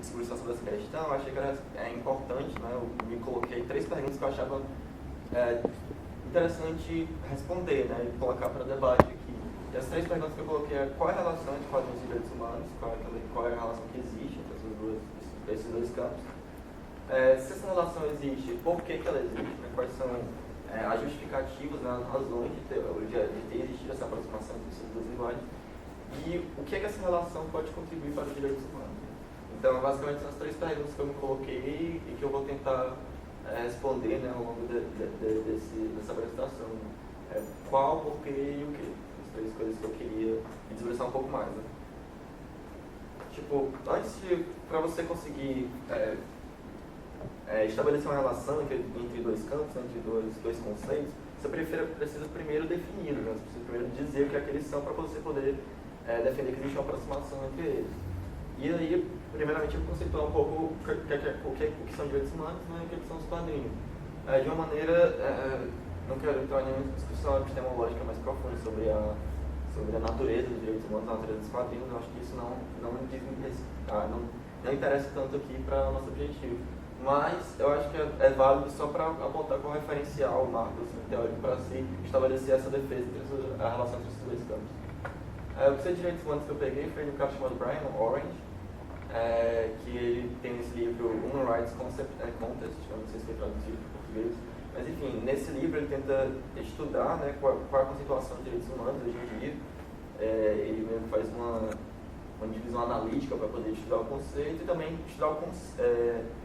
discussão dessa questão, eu achei que era importante, né? Eu me coloquei 3 perguntas que eu achava interessante responder, né? E colocar para debate aqui. E as 3 perguntas que eu coloquei é: qual é a relação entre quadrinhos e direitos humanos? Qual é a relação que existe entre esses dois campos? Se essa relação existe, por que ela existe? Né? Quais são as justificativas, né, as razões de ter existido essa aproximação entre essas duas linguagens? E o que essa relação pode contribuir para os direitos humanos? Então, basicamente, são as 3 perguntas que eu me coloquei e que eu vou tentar responder, né, ao longo dessa apresentação. Qual, por quê e o quê? As 3 coisas que eu queria me debruçar um pouco mais. Né? Tipo, para você conseguir estabelecer uma relação entre 2 campos, entre dois conceitos, você precisa primeiro definir, né? Você precisa primeiro dizer o que é que eles são para você poder defender que existe uma aproximação entre eles. E aí, primeiramente, eu vou conceituar um pouco o que são direitos humanos, né, e o que são os quadrinhos. De uma maneira, não quero entrar em nenhuma discussão epistemológica mais profunda sobre a natureza dos direitos humanos, a natureza dos quadrinhos. Eu acho que isso não interessa tanto aqui para o nosso objetivo. Mas eu acho que é válido só para apontar como referencial o marco assim, teórico para se estabelecer essa defesa entre a relação entre esses 2 campos. O que de direitos humanos que eu peguei foi de um cara chamado Brian Orange, que ele tem esse livro Human Rights Concept and Contest, eu não sei se foi traduzido para português, mas enfim, nesse livro ele tenta estudar, né, qual é a conceituação de direitos humanos hoje em dia. Ele mesmo faz uma divisão analítica para poder estudar o conceito e também estudar o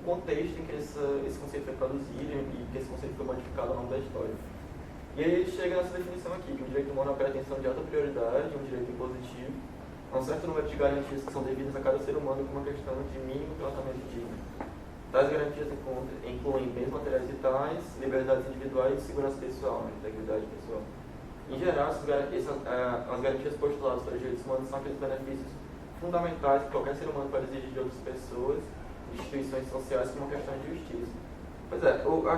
contexto em que esse conceito foi produzido e que esse conceito foi modificado ao longo da história. E aí ele chega nessa definição aqui, que o direito humano é uma pretensão de alta prioridade, um direito impositivo, a um certo número de garantias que são devidas a cada ser humano como uma questão de mínimo tratamento digno. Tais garantias incluem bens materiais vitais, liberdades individuais e segurança pessoal, né, integridade pessoal. Em geral, as garantias postuladas para os direitos humanos são aqueles benefícios fundamentais que qualquer ser humano pode exigir de outras pessoas, instituições sociais, como uma questão de justiça. Pois é, toda a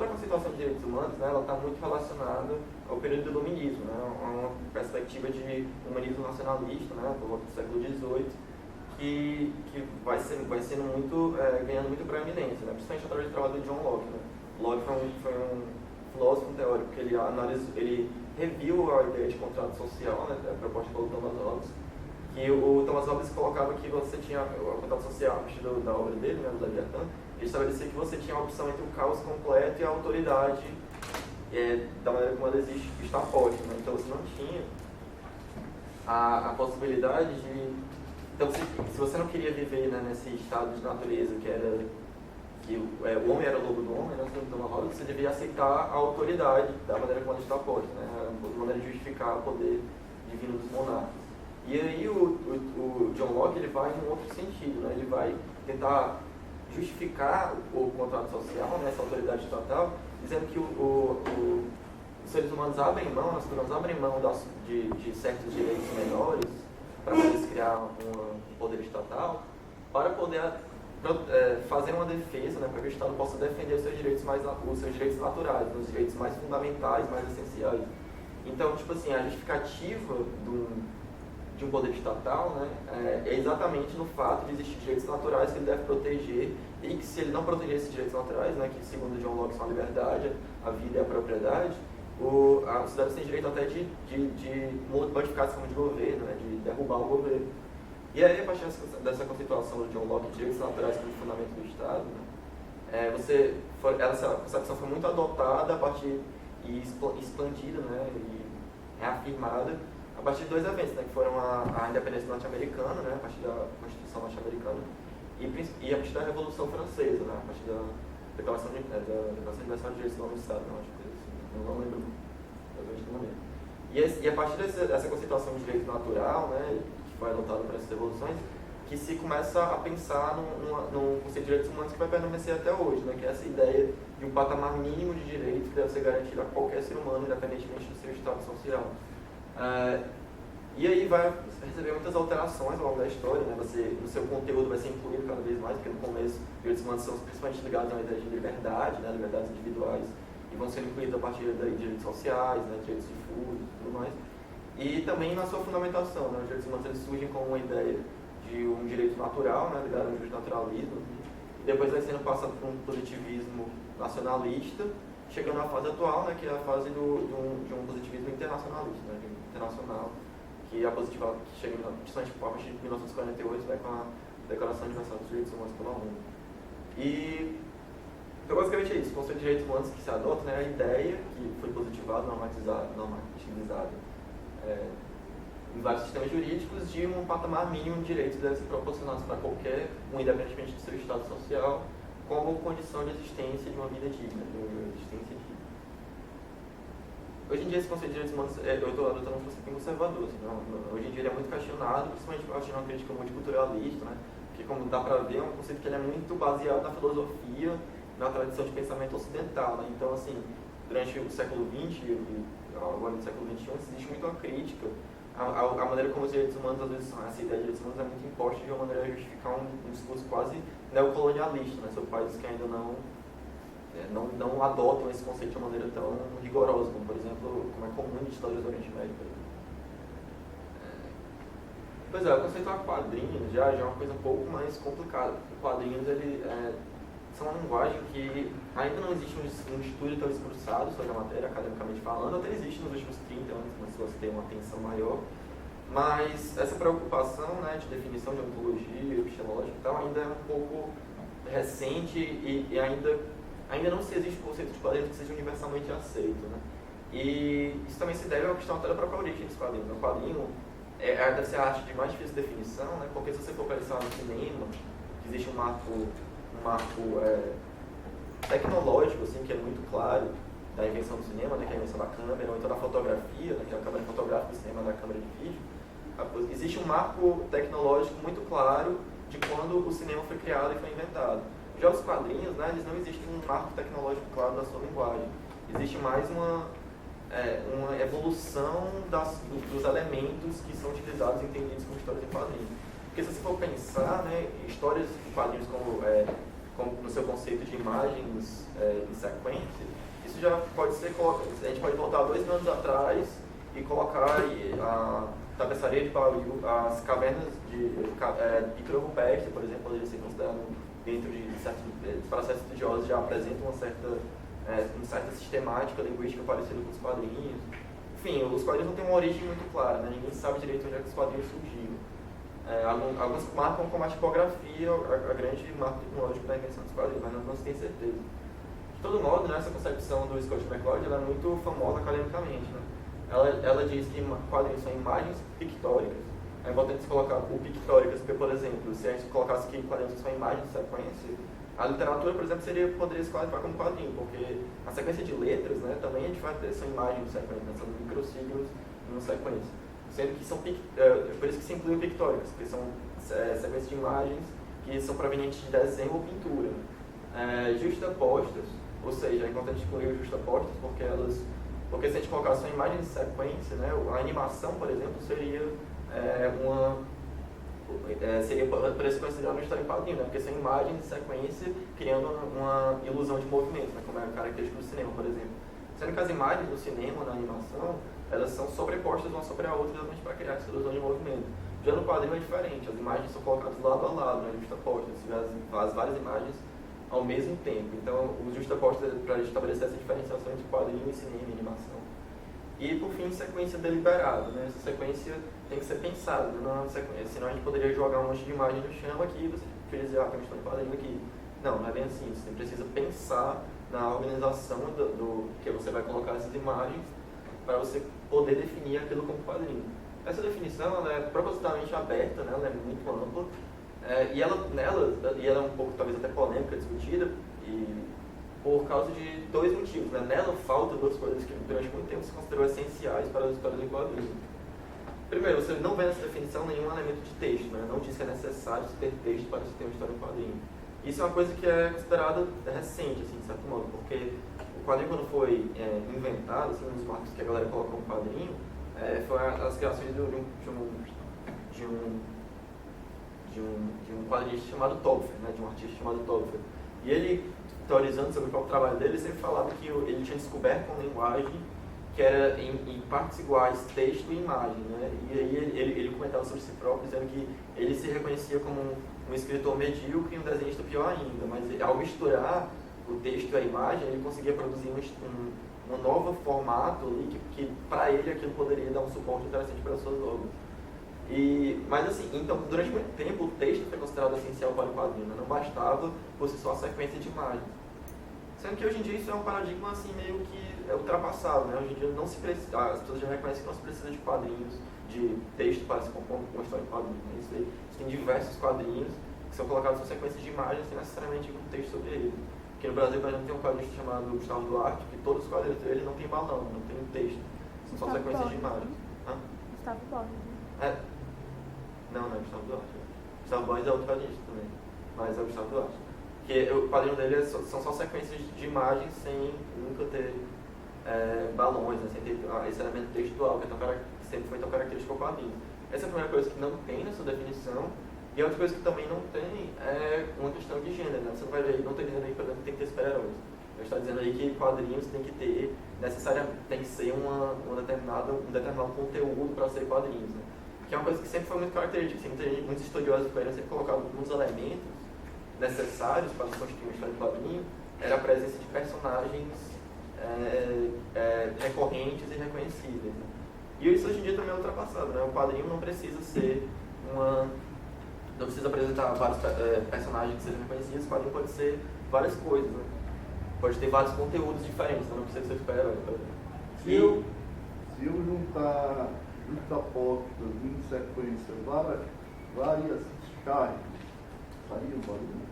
conceituação de direitos humanos, né, ela está muito relacionada ao período do iluminismo, né, a uma perspectiva de humanismo nacionalista, né, por volta do século XVIII, que vai sendo muito, ganhando muito proeminência, né, principalmente através do trabalho do John Locke. Né. Locke foi um filósofo teórico que ele reviu a ideia de contrato social, né, proposta pelo Thomas Hobbes, que o Thomas Hobbes colocava que você tinha o contrato social a partir da obra dele, né, do Leviatã. Ele estabelecia que você tinha a opção entre o caos completo e a autoridade da maneira como ela existe, que está posta. Né? Então você não tinha a possibilidade de... Então se você não queria viver, né, nesse estado de natureza que o homem era o lobo do homem, né, segundo Thomas Hobbes, você devia aceitar a autoridade da maneira como ela está posta, né, de maneira de justificar o poder divino dos monarcas. E aí o John Locke ele vai em um outro sentido, né? Ele vai tentar justificar o contrato social, né, essa autoridade estatal, dizendo que os seres humanos abrem mão, as pessoas abrem mão de certos direitos menores para poder criar um poder estatal, para poder fazer uma defesa, né, para que o Estado possa defender os seus direitos naturais, os direitos mais fundamentais, mais essenciais. Então, tipo assim, a justificativa de um poder estatal, né, é exatamente no fato de existir direitos naturais que ele deve proteger e que se ele não proteger esses direitos naturais, né, que segundo John Locke são a liberdade, a vida e a propriedade, a sociedade tem direito até de modificar essa forma de governo, né, de derrubar o governo. E aí, a partir dessa conceituação do John Locke de direitos naturais como fundamento do Estado, né, essa concepção foi muito adotada a partir e expandida, né, e reafirmada a partir de 2 eventos, né, que foram a independência norte-americana, né, a partir da Constituição norte-americana, e a partir da Revolução Francesa, né, a partir da Declaração Universal de Direitos do Homem e do Estado, não lembro exatamente do momento. E a partir dessa conceituação de direito natural, né, que foi adotada por essas revoluções, que se começa a pensar num conceito de direitos humanos que vai permanecer até hoje, né, que é essa ideia de um patamar mínimo de direitos que deve ser garantido a qualquer ser humano, independentemente do seu estado social. E aí vai receber muitas alterações ao longo da história, né? O seu conteúdo vai ser incluído cada vez mais, porque no começo os direitos humanos são principalmente ligados a uma ideia de liberdade, né? Liberdades individuais, e vão ser incluídos a partir de direitos sociais, né? Direitos de fundo e tudo mais. E também na sua fundamentação, né? Os direitos humanos eles surgem como uma ideia de um direito natural, né, ligado ao justnaturalismo, e depois vai sendo passado por um positivismo nacionalista, chegando à fase atual, né, que é a fase de um positivismo internacionalista, né, internacional, que a positiva que chega principalmente a partir de 1948, vai com a Declaração Universal dos Direitos Humanos pela ONU. Então, basicamente é isso, o conceito de direitos humanos que se adota, né, a ideia que foi positivada, normativizada em vários sistemas jurídicos, de um patamar mínimo de direitos que devem ser proporcionados para qualquer um, independentemente do seu estado social, como condição de existência de uma vida digna, de uma existência digna. Hoje em dia, esse conceito de direitos humanos, eu estou adotando um conceito conservador. Assim, hoje em dia ele é muito questionado, principalmente por uma crítica multiculturalista, né, que, como dá para ver, é um conceito que ele é muito baseado na filosofia, na tradição de pensamento ocidental. Né? Então, assim, durante o século XX e agora no século XXI, existe muito uma crítica a maneira como os direitos humanos, às vezes, essa ideia de direitos humanos é muito imposta de uma maneira a justificar um discurso quase neocolonialista, né, sobre países que ainda não adotam esse conceito de uma maneira tão rigorosa, como, por exemplo, como é comum em ditaduras do Oriente Médio. Pois é, o conceito de quadrinhos já é uma coisa um pouco mais complicada. Quadrinhos, são uma linguagem que ainda não existe um estudo tão esforçado sobre a matéria, academicamente falando, até existe nos últimos 30 anos, mas se você tem uma atenção maior. Mas essa preocupação, né, de definição de ontologia, epistemológica e tal, ainda é um pouco recente e ainda não se existe um conceito de quadrinhos que seja universalmente aceito. Né? E isso também se deve a uma questão até da própria origem dos quadrinhos. O quadrinho deve ser a arte de mais difícil definição, né, porque se você for pensar no cinema, existe um marco tecnológico, assim, que é muito claro, da invenção do cinema, né, que é a invenção da câmera, ou então da fotografia, né, que é a câmera fotográfica do cinema, da câmera de vídeo. Existe um marco tecnológico muito claro de quando o cinema foi criado e foi inventado. Já os quadrinhos, né, eles não existem um marco tecnológico claro da sua linguagem. Existe mais uma evolução dos elementos que são utilizados e entendidos como histórias em quadrinhos. Porque se você for pensar, né, histórias em quadrinhos como no seu conceito de imagens em sequência, isso já pode ser colocado. A gente pode voltar 2 mil anos atrás e colocar a tapeçaria de Baú, as cavernas de Icaro Rupestre, por exemplo, poderia ser considerado dentro de certos processos estudiosos, já apresentam uma certa sistemática linguística parecida com os quadrinhos. Enfim, os quadrinhos não têm uma origem muito clara, né? Ninguém sabe direito onde é que os quadrinhos surgiram. Alguns marcam como a tipografia, a grande marca tecnológica da invenção dos quadrinhos, mas não se tem certeza. De todo modo, né, essa concepção do Scott McCloud ela é muito famosa academicamente. Né? Ela diz que quadrinhos são imagens pictóricas. É importante se colocar o pictóricas, porque, por exemplo, se a gente colocasse que quadrinhos são imagens de sequência, a literatura, por exemplo, poderia se classificar como quadrinho, porque a sequência de letras, né, também a gente vai ter, são imagens de sequência, né, são microsímbolos em uma sequência. Sendo que são por isso que se incluem pictóricas, porque são sequências de imagens que são provenientes de desenho ou pintura. Justapostas, ou seja, é importante incluir os justapostas, porque se a gente colocasse uma imagem de sequência, né, a animação, por exemplo, seria por isso considerado uma história em quadrinho, né, porque são imagens de sequência criando uma ilusão de movimento, né, como é característico do cinema, por exemplo. Sendo que as imagens do cinema, na animação, elas são sobrepostas uma sobre a outra exatamente para criar essa ilusão de movimento. Já no quadrinho é diferente, as imagens são colocadas lado a lado, né, justapostas, as várias imagens ao mesmo tempo. Então, os justapostos é para estabelecer essa diferenciação entre quadrinho e cinema e animação. E, por fim, sequência deliberada. Né? Essa sequência tem que ser pensada, né? Não é uma sequência, senão a gente poderia jogar um monte de imagem no chão aqui, você queria dizer, tem uma história de quadrinho aqui. Não é bem assim, você precisa pensar na organização do que você vai colocar essas imagens para você poder definir aquilo como quadrinho. Essa definição ela é propositalmente aberta, né? Ela é muito ampla, e ela é um pouco, talvez até polêmica, discutida, e por causa de 2 motivos. Né? Nela falta 2 coisas que durante muito tempo se considerou essenciais para as histórias em quadrinhos. Primeiro, você não vê nessa definição nenhum elemento de texto, né? Não diz que é necessário ter texto para se ter uma história em quadrinho. Isso é uma coisa que é considerada recente, assim, de certo modo, porque o quadrinho, quando foi inventado, assim, um dos marcos que a galera colocou no quadrinho, foi as criações de um quadrinista chamado Topfer, né? De um artista chamado Topfer. E ele, teorizando sobre o próprio trabalho dele, sempre falava que ele tinha descoberto uma linguagem que era em partes iguais texto e imagem, né? E aí ele comentava sobre si próprio, dizendo que ele se reconhecia como um escritor medíocre e um desenhista pior ainda, mas ao misturar o texto e a imagem, ele conseguia produzir um novo formato ali que para ele aquilo poderia dar um suporte interessante para as suas obras. Mas assim, então, durante muito tempo o texto foi considerado essencial para o quadrinho, né? Não bastava por si só a sequência de imagens. Sendo que hoje em dia isso é um paradigma assim meio que ultrapassado, né? Hoje em dia não se precisa, as pessoas já reconhecem que não se precisa de quadrinhos, de texto para se compor uma história de quadrinhos. Né? Isso aí, tem diversos quadrinhos que são colocados em sequências de imagens sem necessariamente com texto sobre eles. Aqui no Brasil, por exemplo, tem um quadrinista chamado Gustavo Duarte, que todos os quadrinhos dele não tem balão, não tem texto, são só sequências de imagens. Gustavo Borges. Não é Gustavo Duarte. Gustavo Borges é outro quadrinista também, mas é o Gustavo Duarte. Que o quadrinho dele são só sequências de imagens sem nunca ter balões, né, sem ter esse elemento textual que sempre foi tão característico ao quadrinho. Essa é a primeira coisa que não tem nessa definição. E a outra coisa que também não tem é uma questão de gênero, né? Você não vai ver, não estou dizendo aí, por exemplo, que tem que ter super-heróis. Eu estou dizendo aí que quadrinhos tem que ter, necessariamente, tem que ser um determinado conteúdo para ser quadrinhos, né? Que é uma coisa que sempre foi muito característica. Assim, muitos estudiosos do quadrinho sempre colocaram alguns elementos necessários para constituir uma história de quadrinho, era a presença de personagens recorrentes e reconhecíveis. Né? E isso hoje em dia também é ultrapassado, né? O quadrinho não precisa ser não precisa apresentar vários personagens que sejam reconhecidos, o quadrinho pode ser várias coisas, né? Pode ter vários conteúdos diferentes, não precisa ser super-herói. Se eu juntar apócrifos em sequência várias cargas, faria um quadrinho?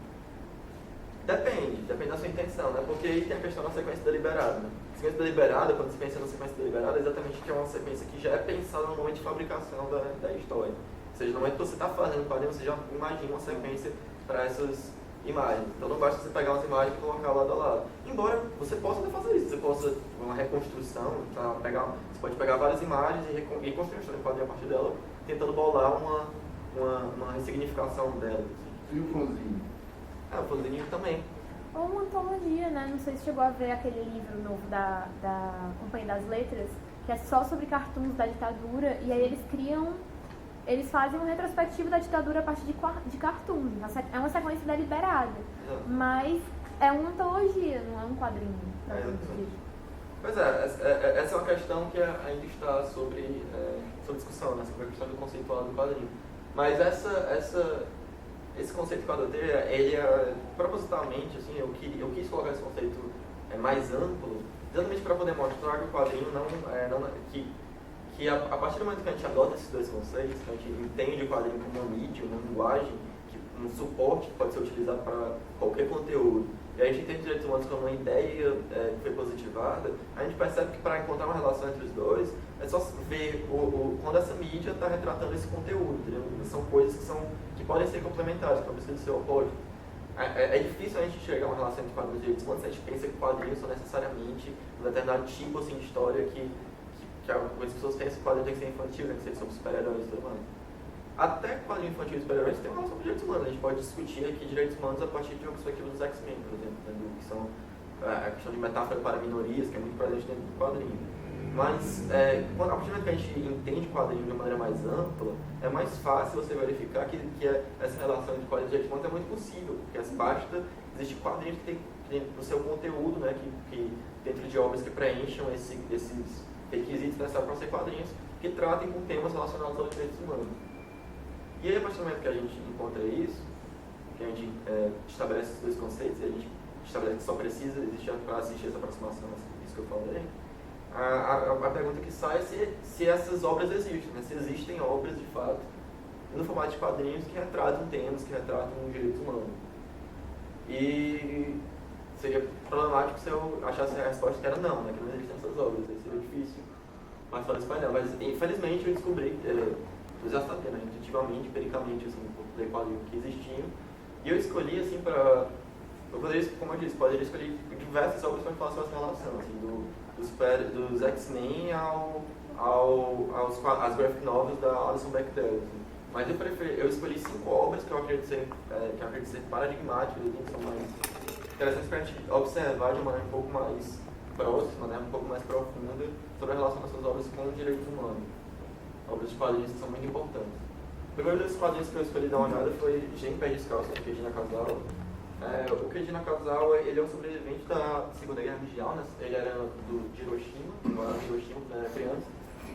Depende da sua intenção, né? Porque aí tem a questão da sequência deliberada. Né? A sequência deliberada, quando se pensa na sequência deliberada, é exatamente que é uma sequência que já é pensada no momento de fabricação da história. Ou seja, no momento que você está fazendo o quadrinho, você já imagina uma sequência para essas imagens. Então não basta você pegar umas imagens e colocar lado a lado. Embora você possa até fazer isso, você possa uma reconstrução, você pode pegar várias imagens e construir um quadrinho a partir dela, tentando bolar uma ressignificação dela. Assim. E o fanzine? O fanzine também. Ou uma antologia, né? Não sei se chegou a ver aquele livro novo da Companhia das Letras, que é só sobre cartoons da ditadura, e aí eles fazem uma retrospectiva da ditadura a partir de cartoons. É uma sequência deliberada, mas é uma antologia, não é um quadrinho. Pois essa é uma questão que ainda está sobre discussão, né? Sobre a questão do conceitual do quadrinho. Mas esse conceito que eu adotei, ele propositalmente, assim, eu quis colocar esse conceito mais amplo, exatamente para poder mostrar que o quadrinho que a partir do momento que a gente adota esses dois conceitos, que a gente entende o quadrinho como uma mídia, uma linguagem, um suporte que pode ser utilizado para qualquer conteúdo, e a gente entende direitos humanos como uma ideia que foi positivada, a gente percebe que para encontrar uma relação entre os dois, é só ver quando essa mídia está retratando esse conteúdo, entendeu? São coisas que podem ser complementares, que não precisam ser opostos. É difícil a gente chegar a uma relação entre quadrinhos e direitos humanos se a gente pensa que quadrinhos são necessariamente um determinado tipo assim, de história que as pessoas pensam que quadrinho tem que ser infantil, tem que ser sobre super-heróis e tudo mais. Até quadrinho infantil e super-heróis tem uma relação com direitos humanos. A gente pode discutir aqui direitos humanos a partir de uma perspectiva dos X-Men, por exemplo, que são a questão de metáfora para minorias, que é muito presente dentro do quadrinho. Mas, a partir do momento que a gente entende o quadrinho de uma maneira mais ampla, é mais fácil você verificar que essa relação entre quadrinhos e direitos humanos é muito possível, porque basta existir quadrinhos que tem no seu conteúdo, né, que dentro de obras que preencham esses requisitos necessários para ser quadrinhos, que tratem com temas relacionados aos direitos humanos. E aí, a partir do momento que a gente encontra isso, que a gente estabelece esses dois conceitos, e a gente estabelece que só precisa existir para assistir essa aproximação, isso que eu falei, a pergunta que sai é se essas obras existem, né? Se existem obras, de fato, no formato de quadrinhos que retratam temas, que retratam direitos humanos. E seria problemático se eu achasse a resposta que era não, né? Que não existem essas obras, aí seria difícil participar desse painel. Mas, infelizmente, eu descobri, eu já sabia, né? Intuitivamente, empiricamente, assim, por ler quadrinhos que existiam. E eu escolhi, assim, eu poderia, como eu disse, poderia escolher diversas obras para falar sobre essa relação, assim, dos X-Men às graphic novels da Alison Bechdel. Assim. Mas eu escolhi 5 obras que eu acredito ser paradigmáticas, assim, que são mais interessantes para a gente observar de uma maneira um pouco mais próxima, né, um pouco mais profunda, sobre a relação dessas obras com os direitos humanos. Obras de quadrinhos que são muito importantes. O primeiro desses quadrinhos que eu escolhi dar uma olhada foi Gen Pé Descalço, de Keiji Nakazawa. O Keiji Nakazawa, ele é um sobrevivente da Segunda Guerra Mundial, né? Ele era de Hiroshima, morava em Hiroshima quando era criança.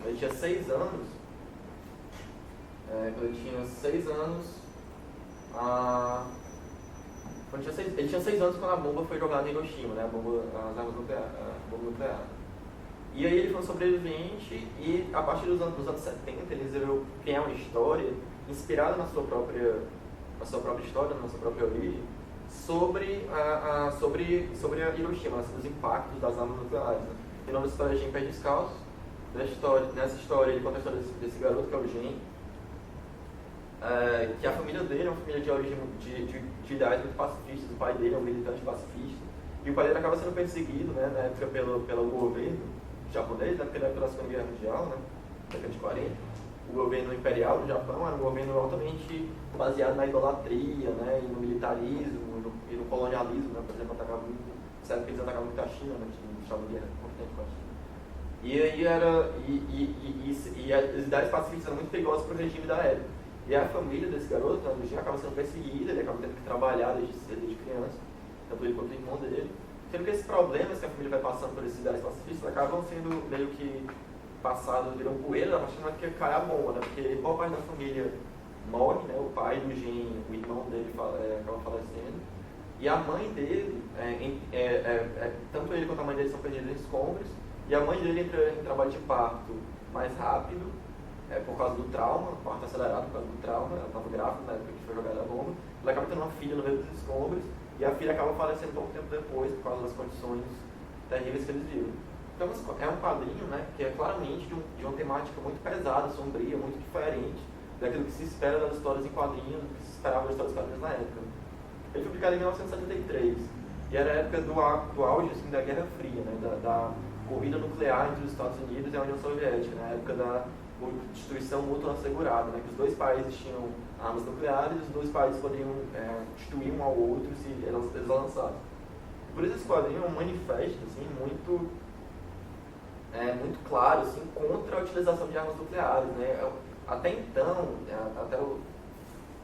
Ele tinha 6 anos. Quando ele tinha 6 anos, ele tinha 6 anos quando a bomba foi jogada em Hiroshima, né? As armas nucleares, a bomba nuclear. E aí ele foi um sobrevivente e a partir dos anos 70 ele resolveu criar uma história inspirada na sua própria história, na sua própria origem, sobre a Hiroshima, os impactos das armas nucleares. Né? E o nome da história é Gen Pé Descalço. Nessa história ele conta a história desse garoto que é o Gen, que a família dele é uma família de origem de ideais muito pacifistas. O pai dele é um militante pacifista e o pai dele acaba sendo perseguido, né, na época pelo governo japonês, né, porque na época da Segunda Guerra Mundial, né, década de 40, o governo imperial do Japão era um governo altamente baseado na idolatria, né, e no militarismo e no colonialismo, né, por exemplo, certo que eles atacavam muito a China, né, que estava em guerra constante com a China. E as ideias pacifistas eram muito perigosas para o regime da época. E a família desse garoto, né, do Gen, acaba sendo perseguida, ele acaba tendo que trabalhar desde criança, tanto ele quanto o irmão dele. Sendo que esses problemas que a família vai passando por esses ideias pacifistas acabam sendo meio que passados, viram poeira a partir do momento que cai a bomba, né? Porque boa parte da família morre, né? O pai do Gen, o irmão dele acaba falecendo. E a mãe dele, tanto ele quanto a mãe dele são perdidos em escombros, e a mãe dele entra em trabalho de parto mais rápido, por causa do trauma, parto acelerado por causa do trauma, ela estava grávida na época que foi jogada a bomba, ela acaba tendo uma filha no meio dos escombros, e a filha acaba falecendo pouco tempo depois, por causa das condições terríveis que eles viram. Então é um quadrinho, né, que é claramente de uma temática muito pesada, sombria, muito diferente daquilo que se espera das histórias em quadrinhos, do que se esperava das histórias em quadrinhos na época. Ele foi publicado em 1973, e era a época do auge assim, da Guerra Fria, né, da corrida nuclear entre os Estados Unidos e a União Soviética, na época da destruição mútua assegurada, né, que os dois países tinham armas nucleares e os dois países poderiam destruir um ao outro se eles lançassem. Por isso esse quadrinho é um manifesto assim, muito claro assim, contra a utilização de armas nucleares. Né? Até então,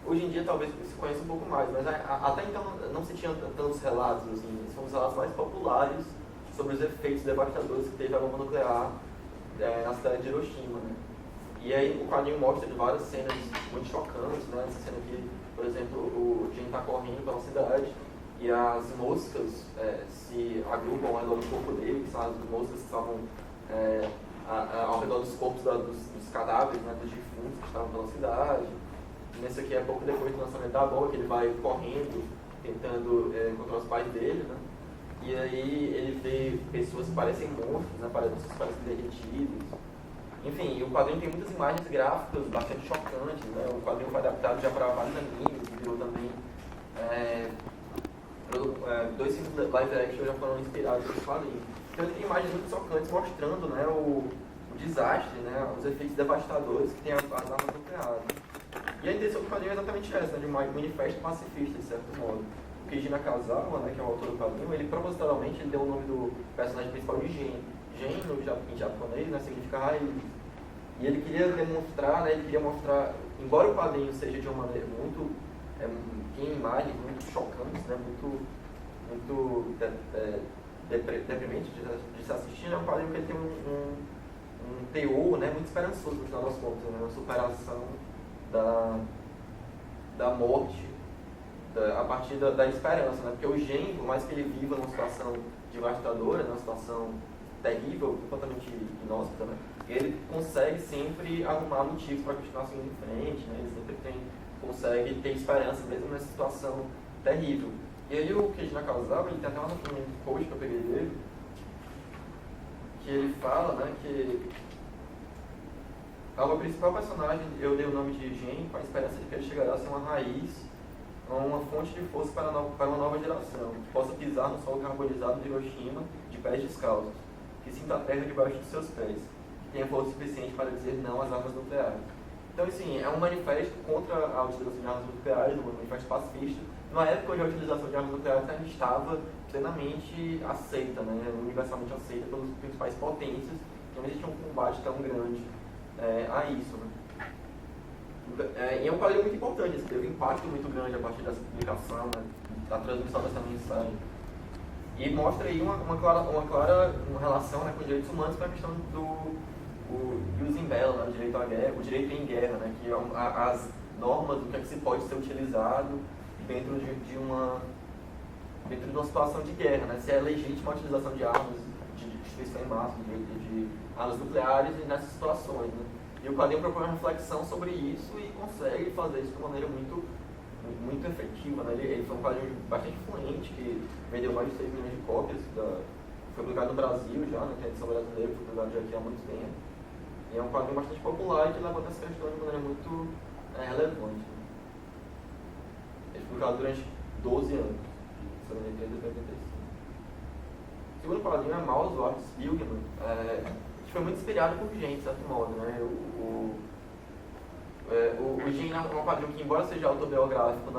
hoje em dia talvez se conheça um pouco mais, mas até então não se tinha tantos relatos, assim, são os relatos mais populares sobre os efeitos devastadores que teve a bomba nuclear na cidade de Hiroshima. Né? E aí o quadrinho mostra várias cenas muito chocantes, né? Essa cena aqui, por exemplo, o Gen está correndo pela cidade e as moscas se agrupam ao redor do corpo dele, que são as moscas que estavam ao redor dos corpos dos cadáveres, né, dos defuntos que estavam pela cidade. E nesse aqui é pouco depois do lançamento da bomba, que ele vai correndo, tentando encontrar os pais dele, né? E aí ele vê pessoas que parecem mortas, né, pessoas que parecem derretidas. Enfim, o quadrinho tem muitas imagens gráficas bastante chocantes, né? O quadrinho foi adaptado já para vários animes, virou também... dois filmes de live action já foram inspirados nesse quadrinho. Então ele tem imagens muito chocantes mostrando, né, o desastre, né, os efeitos devastadores que tem as armas nucleares. E a intenção do quadrinho é exatamente essa, né, de um manifesto pacifista, de certo modo. O Keiji Nakazawa, né, que é o autor do quadrinho, ele propositalmente deu o nome do personagem principal de Gen. Gen, em japonês, né, significa raiz. E ele queria demonstrar, né, embora o quadrinho seja de uma maneira muito, tem imagens muito chocantes, né, muito deprimente de se assistir, é um quadrinho que ele tem um teor, né, muito esperançoso no final das contas, né, uma superação da morte a partir da esperança, né, porque o Gen, por mais que ele viva numa situação devastadora, numa situação terrível, completamente inóspita, né, ele consegue sempre arrumar motivos para continuar seguindo em frente, né, ele sempre consegue ter esperança mesmo nessa situação terrível. E aí o Keiji Nakazawa, ele tem até um post que eu peguei dele, que ele fala, né, que ao principal personagem eu dei o nome de Gen com a esperança de que ele chegará a ser uma raiz, uma fonte de força para uma nova geração, que possa pisar no solo carbonizado de Hiroshima de pés descalços, que sinta a terra debaixo de seus pés, que tenha força suficiente para dizer não às armas nucleares. Então, assim, é um manifesto contra a utilização de armas nucleares, um manifesto pacifista, numa época onde a utilização de armas nucleares ainda estava plenamente aceita, né, universalmente aceita pelas principais potências, não existia um combate tão grande a isso. Né. E é um quadrinho muito importante, assim, teve um impacto muito grande a partir dessa publicação, né, da transmissão dessa mensagem. E mostra aí uma clara relação, né, com os direitos humanos com a questão do jus in bello, né, o direito à guerra, o direito em guerra, né, que as normas do que é que se pode ser utilizado dentro de uma situação de guerra, né, se é legítima a utilização de armas de destruição em massa, de armas nucleares nessas situações. Né. E o quadrinho propõe uma reflexão sobre isso e consegue fazer isso de uma maneira muito efetiva. Né. Ele foi um quadrinho bastante influente, que vendeu mais de 6 milhões de cópias, foi publicado no Brasil já, né, que é a edição brasileira, foi publicado já aqui há muito tempo. E é um quadrinho bastante popular e que levanta essa questão de maneira muito relevante. Né. Ele foi publicado durante 12 anos, de 73 a 85. O segundo quadrinho é Maus, do Art Spiegelman, que foi muito inspirado por Gen, de certo modo. Né. O Gen é um quadrinho que, embora seja autobiográfico,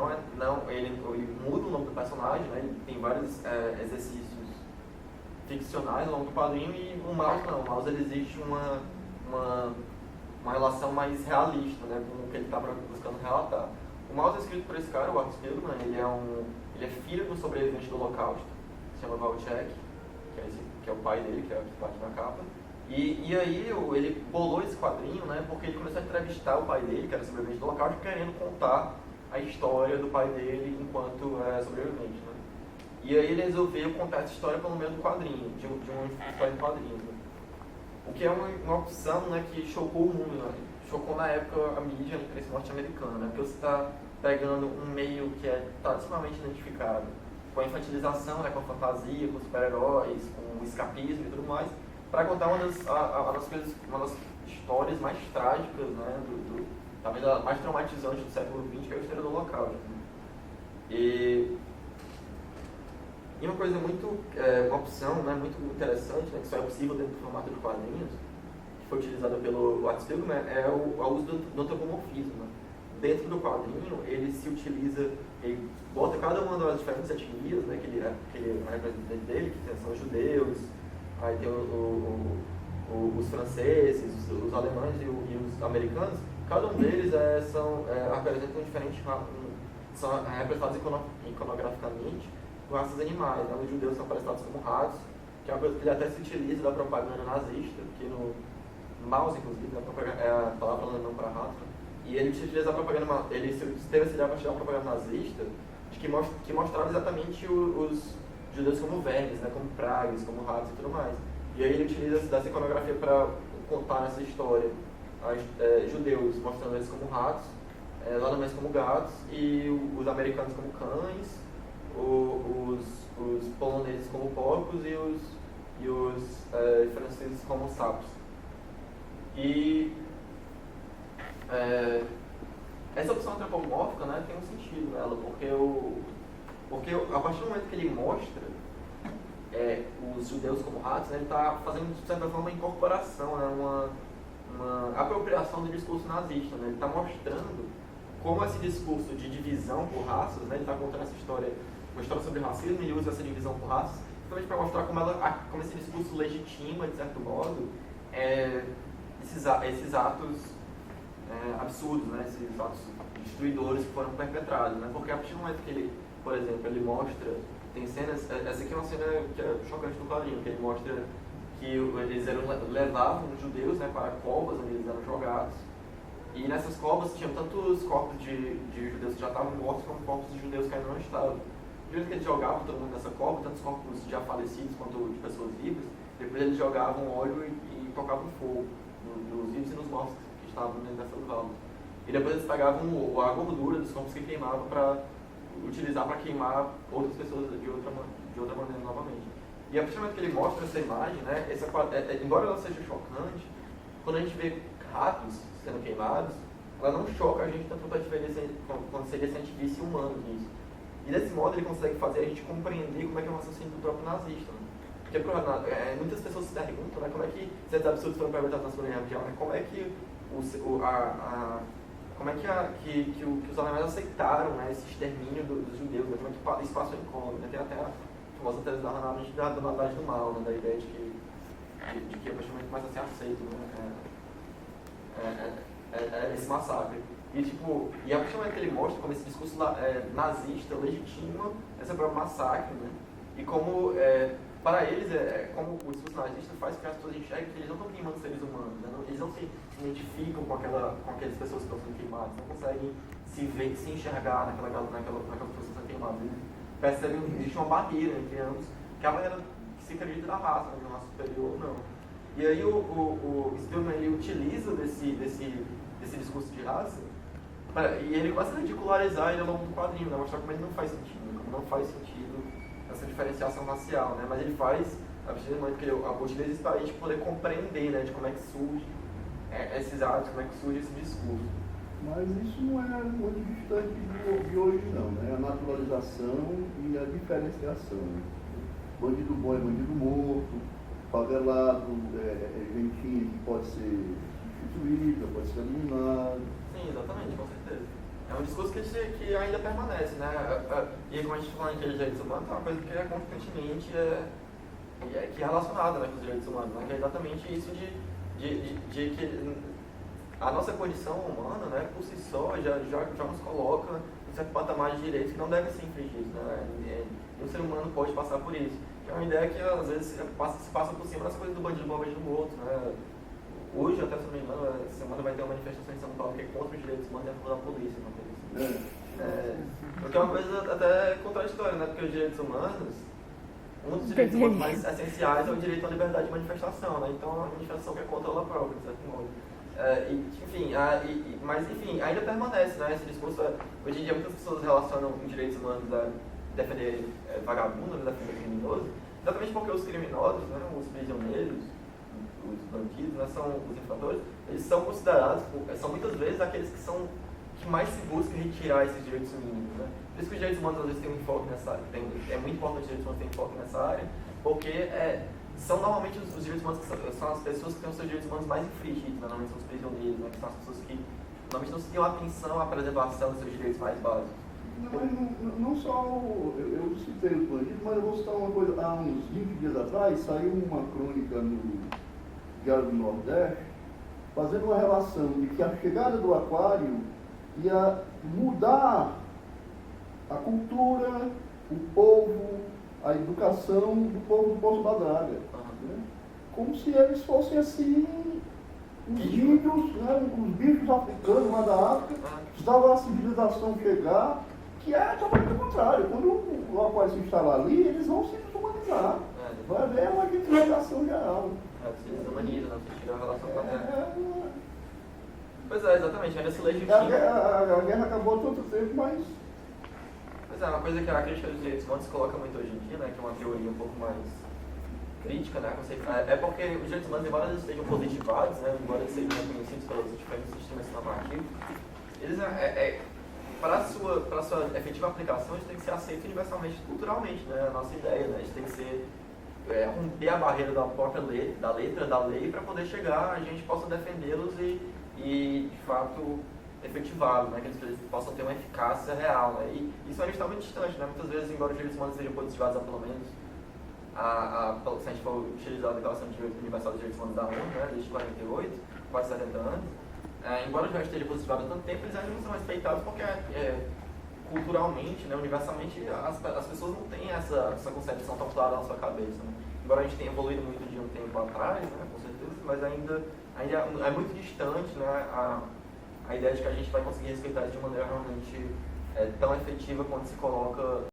ele muda o nome do personagem, né, ele tem vários exercícios ficcionais ao longo do quadrinho, e o Maus não. O Maus ele existe uma relação mais realista, né, com o que ele está buscando relatar. O Maus é escrito por esse cara, o Art Spiegelman, ele é filho do sobrevivente do Holocausto, se chama Wojciech, que é o pai dele, que é o que bate na capa. E aí ele bolou esse quadrinho, né, porque ele começou a entrevistar o pai dele, que era sobrevivente do Holocausto, querendo contar a história do pai dele enquanto sobrevivente. Né. E aí ele resolveu contar essa história pelo meio do quadrinho, de uma história em quadrinhos. Né. O que é uma opção, né, que chocou o mundo, né, chocou na época a mídia, a imprensa norte-americana, né, porque você está pegando um meio que é tradicionalmente identificado com a infantilização, né, com a fantasia, com os super-heróis, com o escapismo e tudo mais, para contar uma das histórias mais trágicas, né, talvez a mais traumatizante do século XX, que é a história do Holocausto. Né. E uma coisa uma opção, né, muito interessante, né, que só é possível dentro do formato de quadrinhos, que foi utilizada pelo Art Spiegelman, é o uso do antropomorfismo. Né. Dentro do quadrinho, ele se utiliza, ele bota cada uma das diferentes etnias, né, que ele é representante dele, que são os judeus, aí tem os franceses, os alemães e os americanos. Cada um deles apresentam são representados iconograficamente com raças animais. Né? Os judeus são apresentados como ratos, que é uma coisa que ele até se utiliza da propaganda nazista, que no Maus, inclusive, é a palavra alemã para rato. E ele utiliza a propaganda, ele teve essa ideia para tirar a propaganda nazista, que mostrava exatamente os judeus como vermes, né, como pragas, como ratos e tudo mais. E aí ele utiliza dessa iconografia para contar essa história. Judeus mostrando eles como ratos, os alemães como gatos, e os americanos como cães, os poloneses como porcos e os franceses como sapos. E essa opção antropomórfica, né, tem um sentido nela, porque a partir do momento que ele mostra os judeus como ratos, né, ele está fazendo, de certa forma, uma incorporação, né, uma apropriação do discurso nazista. Né, ele está mostrando como esse discurso de divisão por raças, né, ele está contando essa história, uma história sobre racismo, e usa essa divisão por raças, justamente para mostrar como esse discurso legitima, de certo modo, esses atos absurdos, né, esses atos destruidores que foram perpetrados. Né, porque a partir do momento que ele, por exemplo, ele mostra, tem cenas, essa aqui é uma cena que é chocante do quadrinho, que ele mostra que eles levavam os judeus, né, para covas onde eles eram jogados, e nessas covas tinham tanto os corpos de judeus que já estavam mortos, como corpos de judeus que ainda não estavam. Do jeito que eles jogavam todo mundo nessa cova, tanto os corpos já falecidos quanto de pessoas vivas, depois eles jogavam óleo e tocavam fogo nos vivos e nos mortos que estavam dentro dessas valas. E depois eles pegavam a gordura dos corpos que queimavam para utilizar para queimar outras pessoas de outra maneira novamente. E a partir do momento que ele mostra essa imagem, né, embora ela seja chocante, quando a gente vê ratos sendo queimados, ela não choca a gente tanto quanto seria se a gente visse humanos nisso. E desse modo ele consegue fazer a gente compreender como é que é o raciocínio do próprio nazista. Né? Porque muitas pessoas se perguntam, né, como é que certos absurdos foram perpetrados na Segunda Guerra Mundial, né? Como é que os alemães aceitaram, né, esse extermínio dos judeus muito espaço incógnito, né? Tem até a famosa tese da Hannah Arendt da dualidade do mal, né? Da ideia de que é praticamente mais assim aceito, né? Esse massacre. E, tipo, e a partir do momento que ele mostra como esse discurso nazista legitima esse próprio massacre, né? E como, para eles, como o discurso nazista faz com que as pessoas enxerguem que eles não estão queimando seres humanos, né? Eles não se identificam com aquelas pessoas que estão sendo queimadas, não conseguem se enxergar naquelas pessoas que estão sendo queimadas. Eles percebem que existe uma barreira entre ambos, que é a maneira que se acredita da raça, né? De uma raça superior ou não. E aí o Spillman, ele utiliza desse discurso de raça, e ele começa a ridicularizar ele ao longo do quadrinho, né? Mostrar como ele não faz sentido, como não faz sentido essa diferenciação racial, né? Mas ele faz, a partir do momento que ele utiliza isso para a gente poder compreender, né, de como é que surge esses atos, como é que surge esse discurso. Mas isso não é muito distante de hoje não, né? A naturalização e a diferenciação. Bandido bom é bandido morto, favelado gentinho que pode ser substituído, pode ser eliminado. Sim, exatamente, com certeza. É um discurso que ainda permanece, né? E como a gente fala em direitos humanos, é uma coisa que é constantemente que é relacionada, né, com os direitos humanos, né? Que é exatamente isso de que a nossa condição humana, né, por si só, já nos coloca em certo patamar de direitos que não devem ser infringidos, né? E o ser humano pode passar por isso. Que é uma ideia que às vezes se passa por cima das coisas do bandido bom, bandido morto, né? Hoje, até se não me engano, essa semana vai ter uma manifestação em São Paulo que é contra os direitos humanos dentro da polícia, uma coisa assim. Porque é uma coisa até contraditória, né? Porque os direitos humanos, um dos direitos humanos mais essenciais é o direito à liberdade de manifestação, né? Então, a manifestação que é contra ela própria, de certo modo. Mas enfim, ainda permanece, né? Esse discurso, hoje em dia muitas pessoas relacionam os direitos humanos a defender vagabundo, a defender criminoso, exatamente porque os criminosos, né, os prisioneiros, os bandidos, né, são os infratores, eles são considerados, são muitas vezes aqueles que mais se buscam retirar esses direitos mínimos, né? Por isso que os direitos humanos às vezes têm um enfoque nessa área, é muito importante os direitos humanos terem enfoque nessa área, porque são normalmente os direitos humanos que são as pessoas que têm os seus direitos humanos mais infringidos, né? Normalmente são os prisioneiros, né? Que são as pessoas que normalmente não se têm atenção à preservação dos seus direitos mais básicos. Não só eu citei os bandidos, mas eu vou citar uma coisa. Há uns 20 dias atrás saiu uma crônica no Diário do Nordeste, fazendo uma relação de que a chegada do aquário ia mudar a cultura, o povo, a educação do povo do Poço da Draga. Né? Como se eles fossem assim, os índios, né? Os bichos africanos lá da África, estava a civilização chegar, que é totalmente o contrário. Quando o aquário se instalar ali, eles vão se desumanizar. Vai haver uma gentrificação geral. Se desumaniza, não se tira a relação com a terra. Pois é, exatamente, ainda se legitima. A guerra acabou há tanto tempo, mas... Pois é, uma coisa que a crítica dos direitos humanos se coloca muito hoje em dia, né, que é uma teoria um pouco mais crítica, né, é porque os direitos humanos, embora eles estejam positivados, né, embora eles sejam reconhecidos pelos diferentes sistemas normativos, eles, para a sua efetiva aplicação, eles têm que ser aceitos universalmente culturalmente, né, a nossa ideia, né, eles têm que ser romper a barreira da própria letra da lei para poder chegar, a gente possa defendê-los e de fato efetivá-los, né, que eles possam ter uma eficácia real, né, e isso ainda está muito distante, né, muitas vezes, embora os direitos humanos sejam positivados há pelo menos, se a gente for utilizar a Declaração Universal dos Direitos Humanos da ONU, né, desde 48, quase 70 anos, embora já esteja positivado há tanto tempo, eles ainda não são respeitados porque culturalmente, né, universalmente, as pessoas não têm essa concepção tão clara na sua cabeça, né? Embora a gente tenha evoluído muito de um tempo atrás, né, com certeza, mas ainda é muito distante, né, a ideia de que a gente vai conseguir respeitar isso de maneira realmente tão efetiva quando se coloca